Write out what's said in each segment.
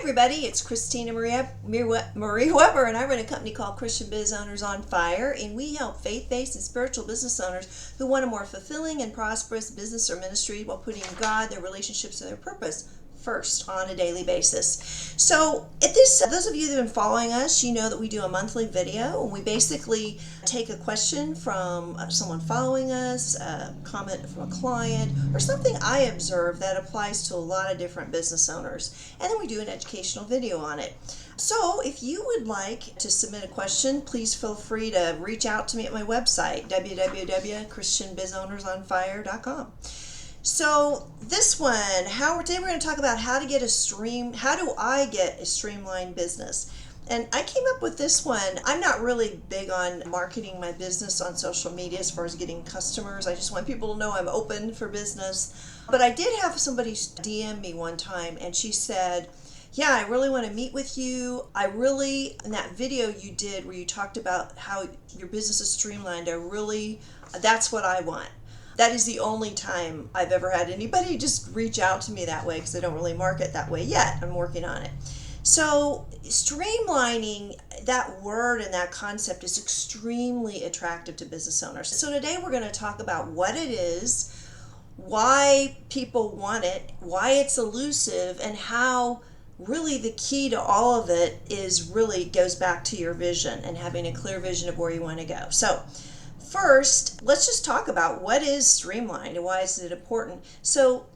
everybody, it's Christina Marie Weber, and I run a company called Christian Biz Owners on Fire, and we help faith-based and spiritual business owners who want a more fulfilling and prosperous business or ministry while putting God, their relationships, and their purpose first on a daily basis. So those of you that have been following us, you know that we do a monthly video, and we basically take a question from someone following us, a comment from a client, or something I observe that applies to a lot of different business owners, and then we do an educational video on it. So if you would like to submit a question, please feel free to reach out to me at my website, www.christianbizownersonfire.com. So this one, today we're going to talk about how do I get a streamlined business? And I came up with this one. I'm not really big on marketing my business on social media as far as getting customers. I just want people to know I'm open for business. But I did have somebody DM me one time, and she said, yeah, I really want to meet with you. In that video you did where you talked about how your business is streamlined, that's what I want. That is the only time I've ever had anybody just reach out to me that way, because I don't really market that way yet. I'm working on it. So streamlining, that word and that concept is extremely attractive to business owners. So today we're going to talk about what it is, why people want it, why it's elusive, and how really the key to all of it goes back to your vision and having a clear vision of where you want to go. So first, let's just talk about what is streamlined and why is it important. So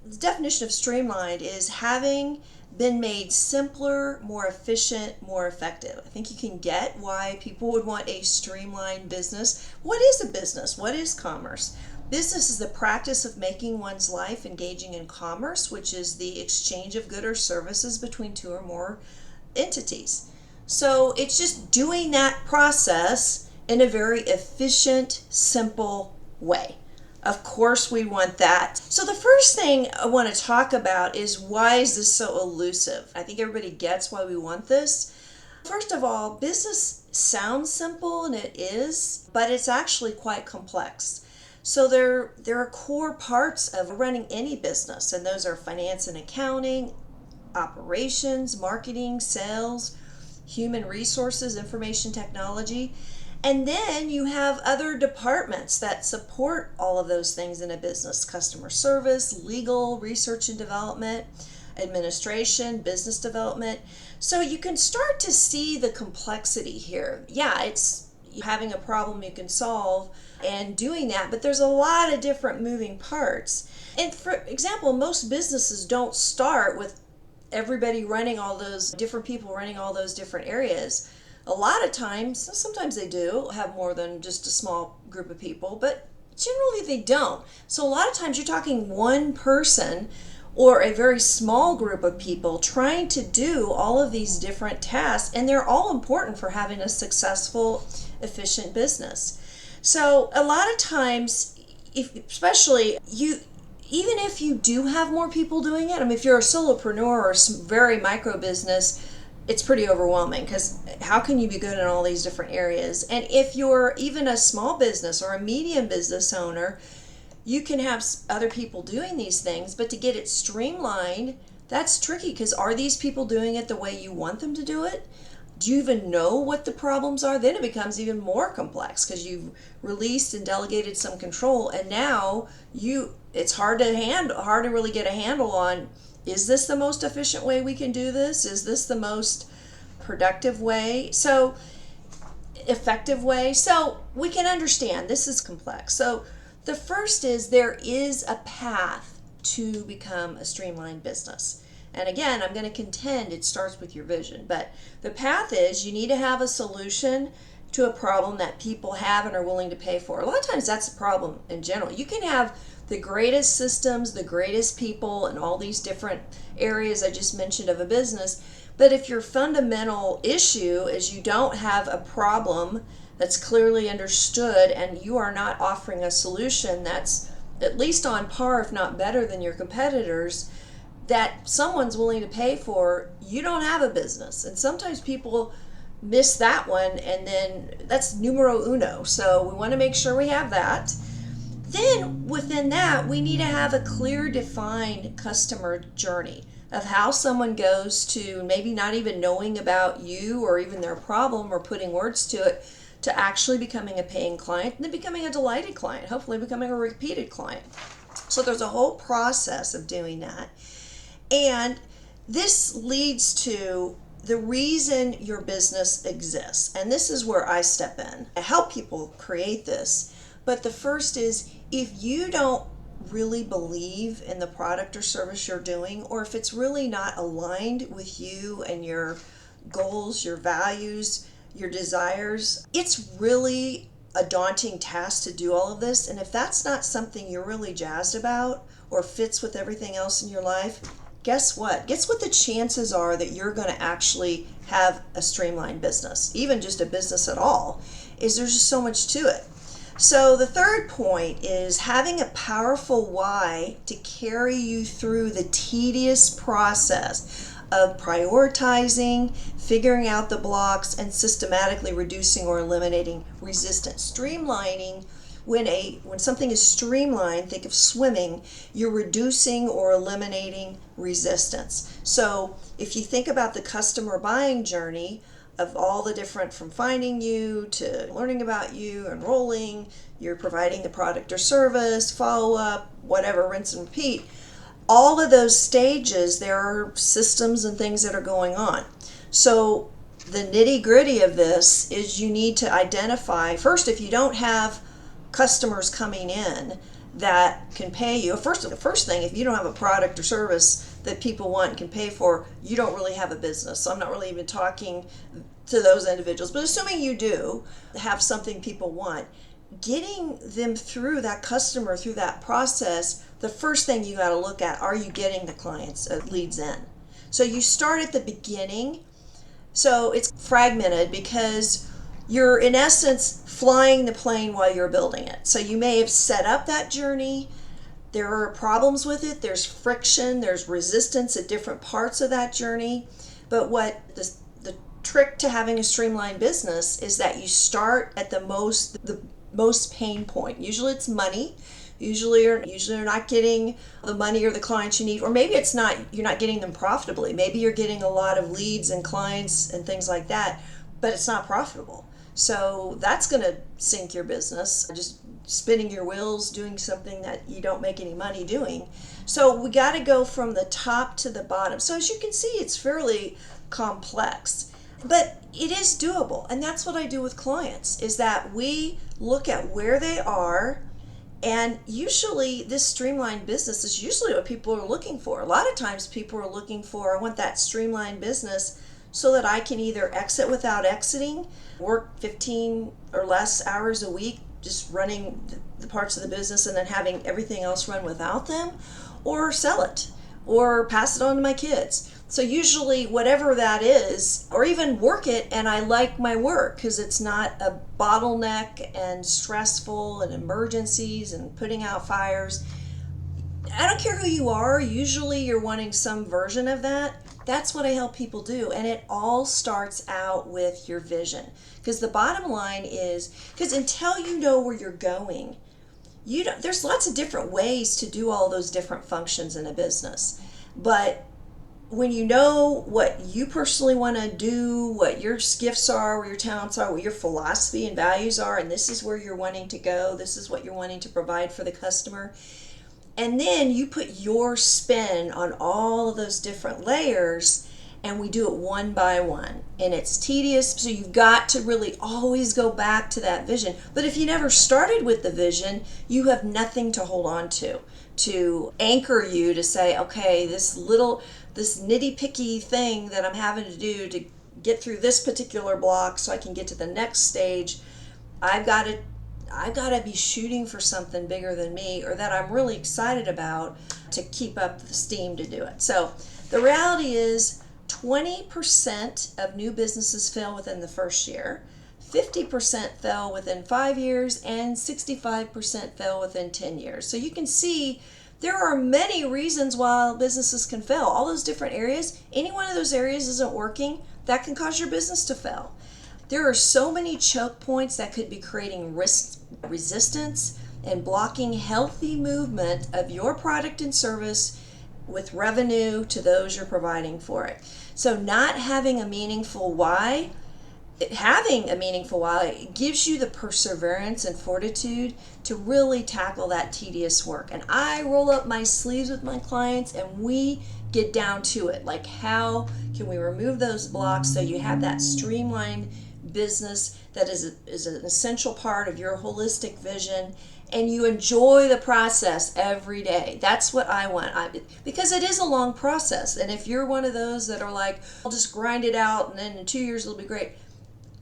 the definition of streamlined is having been made simpler, more efficient, more effective. I think you can get why people would want a streamlined business. What is a business? What is commerce? Business is the practice of making one's life engaging in commerce, which is the exchange of goods or services between two or more entities. So it's just doing that process in a very efficient, simple way. Of course we want that. So the first thing I want to talk about is, why is this so elusive? I think everybody gets why we want this. First of all, business sounds simple, and it is, but it's actually quite complex. So there are core parts of running any business, and those are finance and accounting, operations, marketing, sales, human resources, information technology. And then you have other departments that support all of those things in a business: customer service, legal, research and development, administration, business development. So you can start to see the complexity here. Yeah, it's having a problem you can solve and doing that, but there's a lot of different moving parts. And for example, most businesses don't start with everybody running all those different people running all those different areas. A lot of times, sometimes they do have more than just a small group of people, but generally they don't. So a lot of times you're talking one person or a very small group of people trying to do all of these different tasks, and they're all important for having a successful, efficient business. So a lot of times, even if you do have more people doing it, I mean, if you're a solopreneur or a very micro business, it's pretty overwhelming, because how can you be good in all these different areas? And if you're even a small business or a medium business owner, you can have other people doing these things, but to get it streamlined, that's tricky, because are these people doing it the way you want them to do it? Do you even know what the problems are? Then it becomes even more complex, because you've released and delegated some control, and now it's hard to really get a handle on, is this the most efficient way we can do this? Is this the most productive way? Effective way? So we can understand this is complex. So the first is, there is a path to become a streamlined business. And again, I'm going to contend it starts with your vision. But the path is, you need to have a solution to a problem that people have and are willing to pay for. A lot of times that's a problem in general. You can have the greatest systems, the greatest people, and all these different areas I just mentioned of a business. But if your fundamental issue is you don't have a problem that's clearly understood, and you are not offering a solution that's at least on par, if not better than your competitors, that someone's willing to pay for, you don't have a business. And sometimes people miss that one, and then that's numero uno. So we want to make sure we have that. Then within that, we need to have a clear, defined customer journey. of how someone goes to maybe not even knowing about you or even their problem or putting words to it, to actually becoming a paying client and then becoming a delighted client, hopefully becoming a repeated client. So there's a whole process of doing that. And this leads to the reason your business exists. And this is where I step in. I help people create this. But the first is, if you don't really believe in the product or service you're doing, or if it's really not aligned with you and your goals, your values, your desires, it's really a daunting task to do all of this. And if that's not something you're really jazzed about or fits with everything else in your life, guess what? Guess what the chances are that you're going to actually have a streamlined business, even just a business at all, is there's just so much to it. So the third point is having a powerful why to carry you through the tedious process of prioritizing, figuring out the blocks, and systematically reducing or eliminating resistance. Streamlining, when something is streamlined, think of swimming, you're reducing or eliminating resistance. So if you think about the customer buying journey of all the different, from finding you to learning about you, enrolling, you're providing the product or service, follow up, whatever, rinse and repeat, all of those stages, there are systems and things that are going on. So the nitty gritty of this is you need to identify, first, if you don't have customers coming in that can pay you. The first thing, if you don't have a product or service that people want and can pay for, you don't really have a business. So I'm not really even talking to those individuals. But assuming you do have something people want, getting them through that customer, through that process, the first thing you got to look at, are you getting the clients, leads in? So you start at the beginning. So it's fragmented because you're in essence flying the plane while you're building it. So you may have set up that journey. There are problems with it. There's friction. There's resistance at different parts of that journey. But what the trick to having a streamlined business is that you start at the most pain point. Usually it's money. Usually you're not getting the money or the clients you need, or maybe you're not getting them profitably. Maybe you're getting a lot of leads and clients and things like that, but it's not profitable. So that's going to sink your business, just spinning your wheels, doing something that you don't make any money doing. So we got to go from the top to the bottom. So as you can see, it's fairly complex, but it is doable. And that's what I do with clients, is that we look at where they are. And usually this streamlined business is usually what people are looking for. A lot of times people are looking for, I want that streamlined business so that I can either exit without exiting, work 15 or less hours a week just running the parts of the business and then having everything else run without them, or sell it, or pass it on to my kids. So usually whatever that is, or even work it and I like my work because it's not a bottleneck and stressful and emergencies and putting out fires. I don't care who you are, usually you're wanting some version of that. That's what I help people do. And it all starts out with your vision. Because the bottom line is, because until you know where you're going, there's lots of different ways to do all those different functions in a business. But when you know what you personally want to do, what your gifts are, where your talents are, what your philosophy and values are, and this is where you're wanting to go, this is what you're wanting to provide for the customer, and then you put your spin on all of those different layers, and we do it one by one. And it's tedious, so you've got to really always go back to that vision. But if you never started with the vision, you have nothing to hold on to anchor you to say, okay, this nitty-picky thing that I'm having to do to get through this particular block so I can get to the next stage, I've got to be shooting for something bigger than me, or that I'm really excited about, to keep up the steam to do it. So the reality is 20% of new businesses fail within the first year, 50% fail within 5 years, and 65% fail within 10 years. So you can see there are many reasons why businesses can fail. All those different areas, any one of those areas isn't working, that can cause your business to fail. There are so many choke points that could be creating resistance and blocking healthy movement of your product and service with revenue to those you're providing for it. So not having a meaningful why, having a meaningful why gives you the perseverance and fortitude to really tackle that tedious work. And I roll up my sleeves with my clients and we get down to it. Like, how can we remove those blocks so you have that streamlined business that is an essential part of your holistic vision, and you enjoy the process every day. That's what I want. Because it is a long process. And if you're one of those that are like, I'll just grind it out and then in 2 years it'll be great.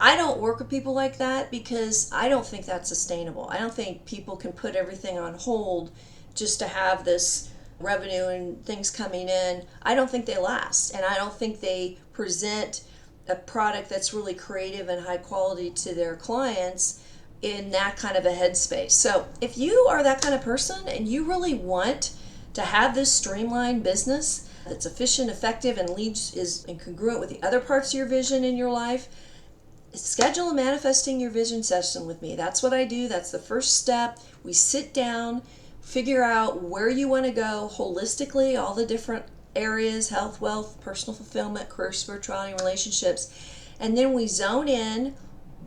I don't work with people like that because I don't think that's sustainable. I don't think people can put everything on hold just to have this revenue and things coming in. I don't think they last, and I don't think they present a product that's really creative and high quality to their clients in that kind of a headspace. So if you are that kind of person and you really want to have this streamlined business that's efficient, effective, and is congruent with the other parts of your vision in your life, schedule a manifesting your vision session with me. That's what I do. That's the first step. We sit down, figure out where you want to go holistically, all the different areas: health, wealth, personal fulfillment, career, spirituality, and relationships. And then we zone in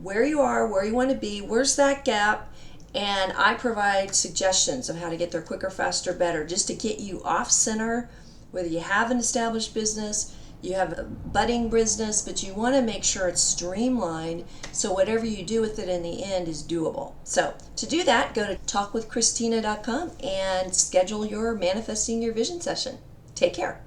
where you are, where you want to be, where's that gap, and I provide suggestions of how to get there quicker, faster, better, just to get you off center, whether you have an established business, you have a budding business, but you want to make sure it's streamlined so whatever you do with it in the end is doable. So to do that, go to talkwithchristina.com and schedule your manifesting your vision session. Take care.